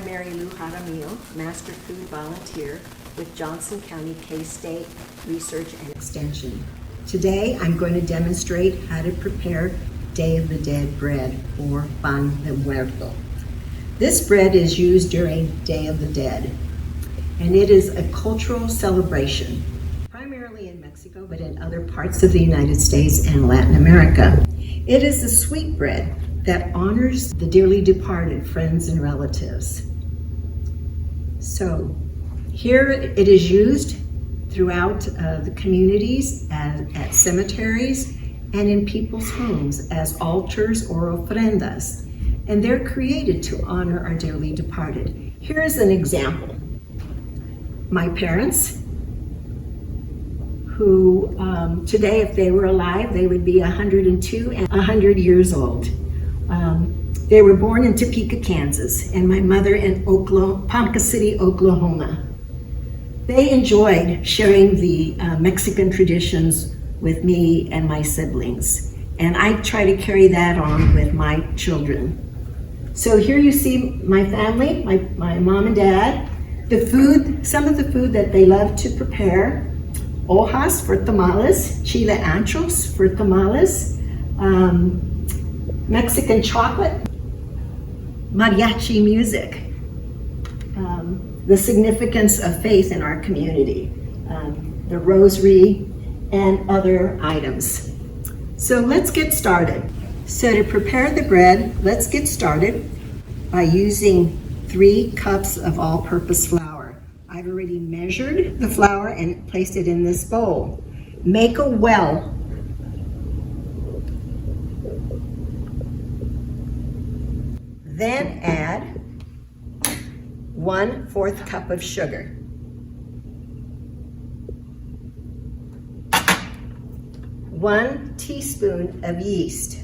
Mary Lou Jaramillo, Master Food Volunteer with Johnson County K-State Research and Extension. Today, I'm going to demonstrate how to prepare Day of the Dead bread, or Pan de Muerto. This bread is used during Day of the Dead, and it is a cultural celebration, primarily in Mexico, but in other parts of the United States and Latin America. It is a sweet bread that honors the dearly departed friends and relatives. So here it is used throughout the communities, at cemeteries, and in people's homes as altars or ofrendas. And they're created to honor our dearly departed. Here is an example. My parents, who today, if they were alive, they would be 102 and 100 years old. They were born in Topeka, Kansas, and my mother in Ponca City, Oklahoma. They enjoyed sharing the Mexican traditions with me and my siblings, and I try to carry that on with my children. So here you see my family, my mom and dad, the food, some of the food that they love to prepare: hojas for tamales, chile anchos for tamales, Mexican chocolate, mariachi music, the significance of faith in our community, the rosary, and other items. So let's get started. So to prepare the bread, let's get started by using 3 cups of all-purpose flour. I've already measured the flour and placed it in this bowl. Make a well. Then add 1/4 cup of sugar. 1 teaspoon of yeast.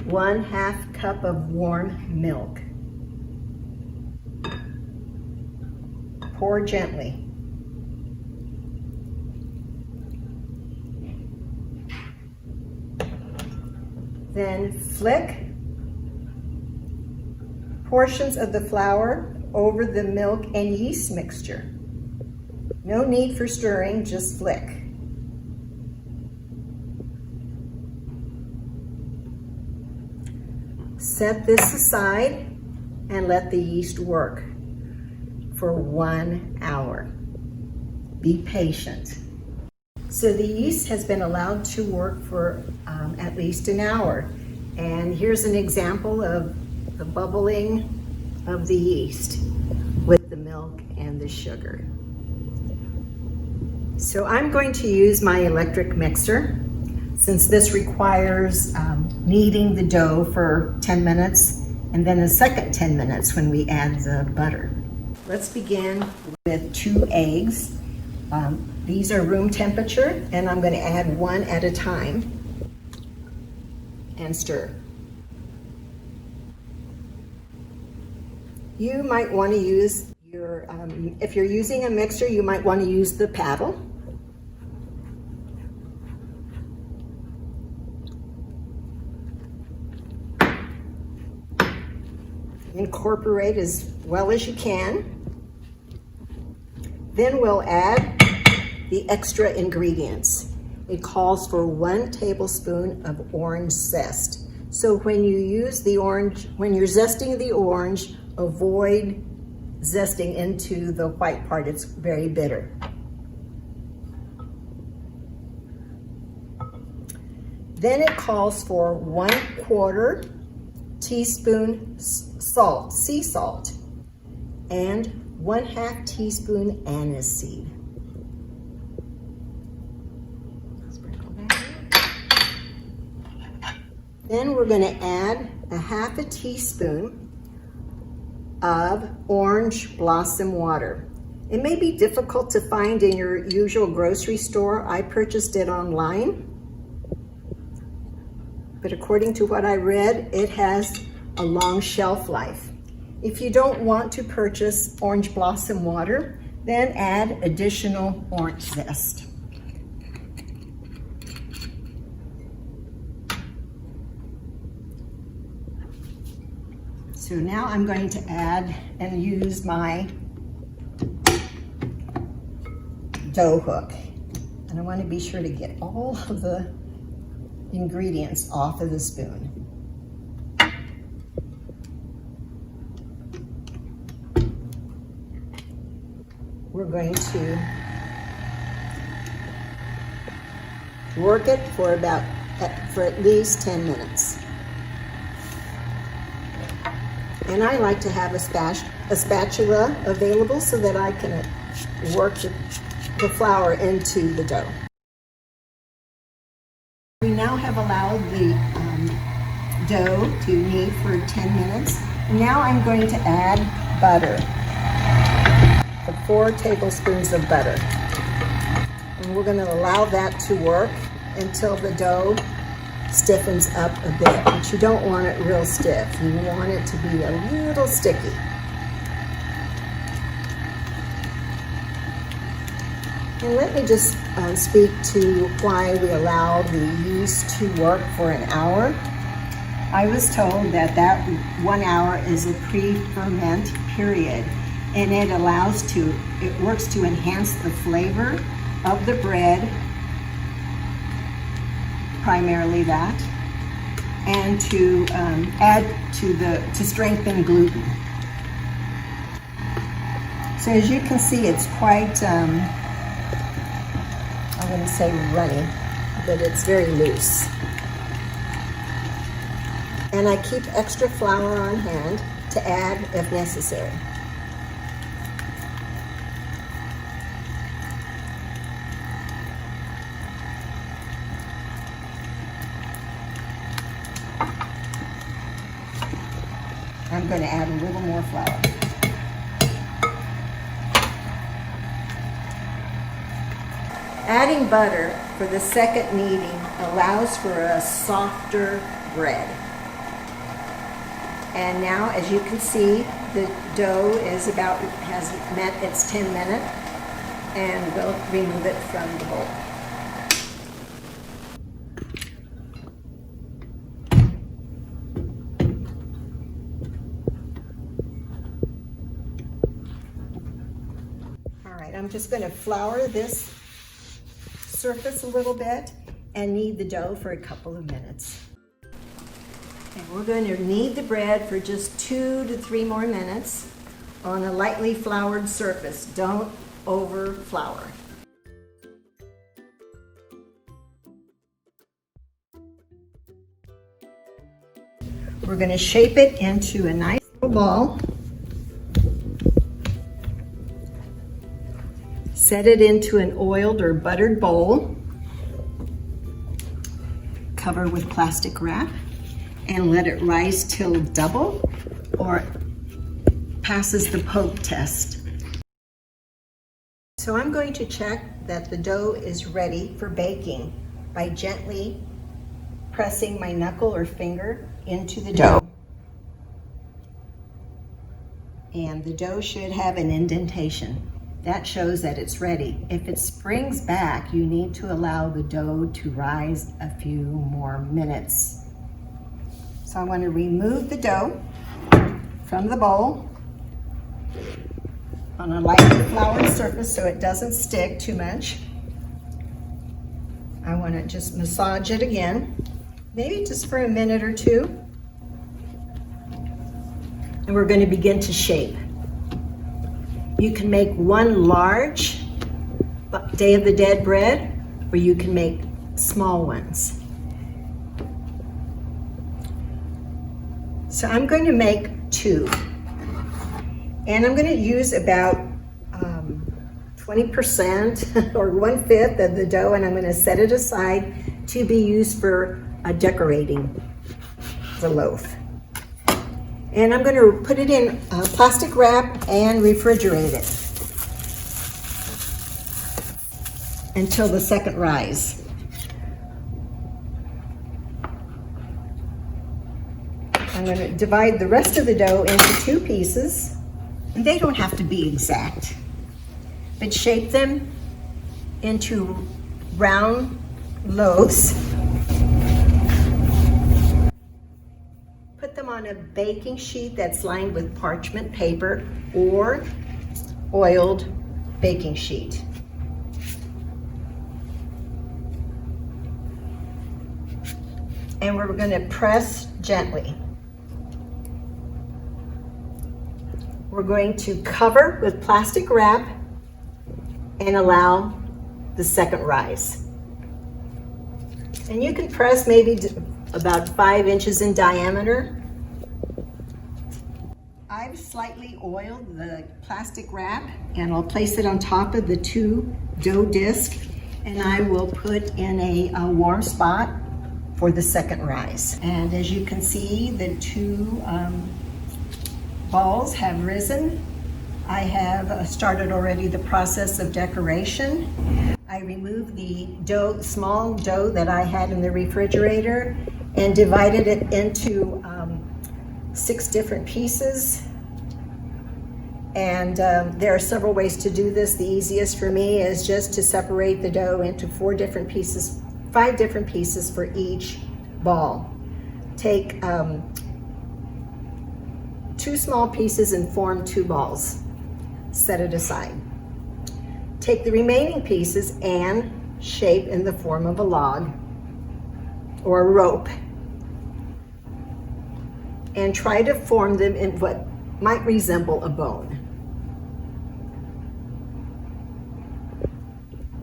1/2 cup of warm milk. Pour gently. Then flick portions of the flour over the milk and yeast mixture. No need for stirring, just flick. Set this aside and let the yeast work for 1 hour. Be patient. So the yeast has been allowed to work for at least an hour. And here's an example of the bubbling of the yeast with the milk and the sugar. So I'm going to use my electric mixer, since this requires kneading the dough for 10 minutes and then a second 10 minutes when we add the butter. Let's begin with 2 eggs. These are room temperature, and I'm going to add 1 at a time and stir. You might want to use your, if you're using a mixer, you might want to use the paddle. Incorporate as well as you can. Then we'll add the extra ingredients. It calls for 1 tablespoon of orange zest. So when you use the orange, when you're zesting the orange, avoid zesting into the white part. It's very bitter. Then it calls for 1/4 teaspoon salt, sea salt, and 1/2 teaspoon anise seed. Sprinkle that in. Then we're going to add 1/2 teaspoon of orange blossom water. It may be difficult to find in your usual grocery store. I purchased it online, but according to what I read, it has a long shelf life. If you don't want to purchase orange blossom water, then add additional orange zest. So now I'm going to add and use my dough hook. And I want to be sure to get all of the ingredients off of the spoon. We're going to work it for at least 10 minutes. And I like to have a spatula available so that I can work the flour into the dough. We now have allowed the dough to knead for 10 minutes. Now I'm going to add butter, 4 tablespoons of butter. And we're going to allow that to work until the dough stiffens up a bit, but you don't want it real stiff. You want it to be a little sticky. And let me just speak to why we allow the yeast to work for an hour. I was told that 1 hour is a pre-ferment period, and it works to enhance the flavor of the bread, primarily that, and to add to strengthen gluten. So as you can see, it's quite, I'm going to say runny, but it's very loose. And I keep extra flour on hand to add if necessary. I'm going to add a little more flour. Adding butter for the second kneading allows for a softer bread. And now, as you can see, the dough has met its 10 minute, and we'll remove it from the bowl. I'm just going to flour this surface a little bit and knead the dough for a couple of minutes. And we're going to knead the bread for just 2 to 3 more minutes on a lightly floured surface. Don't over flour. We're going to shape it into a nice little ball. Set it into an oiled or buttered bowl. Cover with plastic wrap and let it rise till double or passes the poke test. So I'm going to check that the dough is ready for baking by gently pressing my knuckle or finger into the dough. And the dough should have an indentation. That shows that it's ready. If it springs back, you need to allow the dough to rise a few more minutes. So I want to remove the dough from the bowl on a lightly floured surface so it doesn't stick too much. I want to just massage it again, maybe just for a minute or 2. And we're going to begin to shape. You can make one large Day of the Dead bread, or you can make small ones. So I'm going to make 2. And I'm going to use about 20% or 1/5 of the dough, and I'm going to set it aside to be used for decorating the loaf. And I'm going to put it in plastic wrap and refrigerate it until the second rise. I'm going to divide the rest of the dough into 2 pieces. And they don't have to be exact, but shape them into round loaves. Put them on a baking sheet that's lined with parchment paper or oiled baking sheet. And we're going to press gently. We're going to cover with plastic wrap and allow the second rise. And you can press maybe about 5 inches in diameter. I've slightly oiled the plastic wrap and I'll place it on top of the 2 dough discs, and I will put in a warm spot for the second rise. And as you can see, the 2 balls have risen. I have started already the process of decoration. I removed the small dough that I had in the refrigerator and divided it into 6 different pieces. And there are several ways to do this. The easiest for me is just to separate the dough into 4 different pieces, 5 different pieces for each ball. Take 2 small pieces and form 2 balls. Set it aside. Take the remaining pieces and shape in the form of a log or a rope, and try to form them in what might resemble a bone.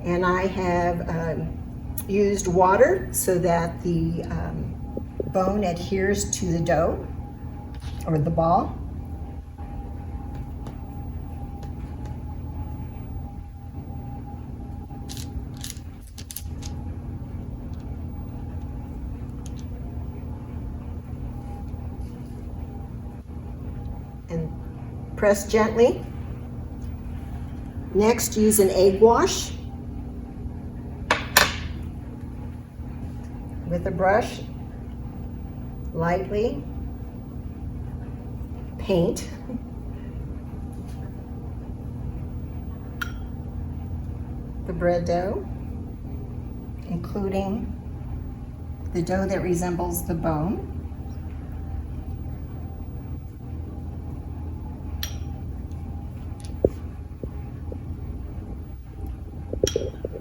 And I have used water so that the bone adheres to the dough or the ball. And press gently. Next, use an egg wash with a brush. Lightly paint the bread dough, including the dough that resembles the bone.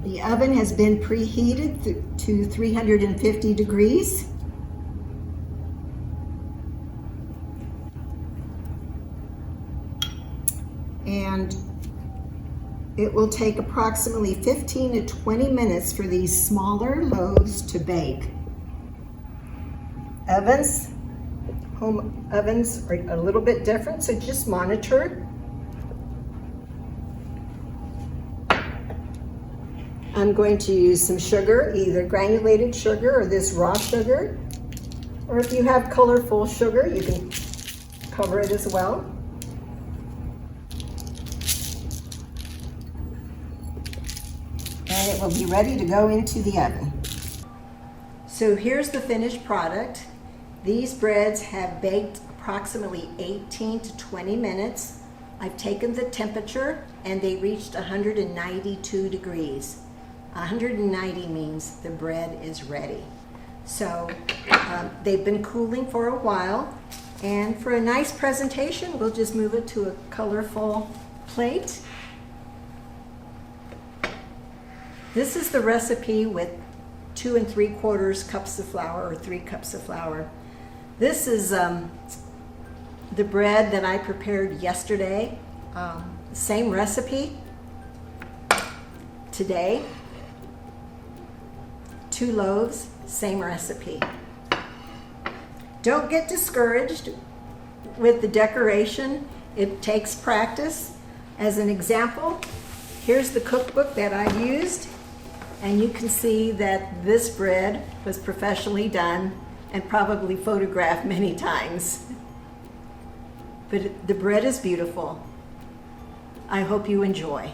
The oven has been preheated to 350 degrees. And it will take approximately 15 to 20 minutes for these smaller loaves to bake. Home ovens are a little bit different, so just monitor. I'm going to use some sugar, either granulated sugar or this raw sugar. Or if you have colorful sugar, you can cover it as well. And it will be ready to go into the oven. So here's the finished product. These breads have baked approximately 18 to 20 minutes. I've taken the temperature and they reached 192 degrees. 190 means the bread is ready. So they've been cooling for a while, and for a nice presentation, we'll just move it to a colorful plate. This is the recipe with 2 3/4 cups of flour or 3 cups of flour. This is the bread that I prepared yesterday. Same recipe today. 2 loaves, same recipe. Don't get discouraged with the decoration. It takes practice. As an example, here's the cookbook that I used, and you can see that this bread was professionally done and probably photographed many times. But the bread is beautiful. I hope you enjoy.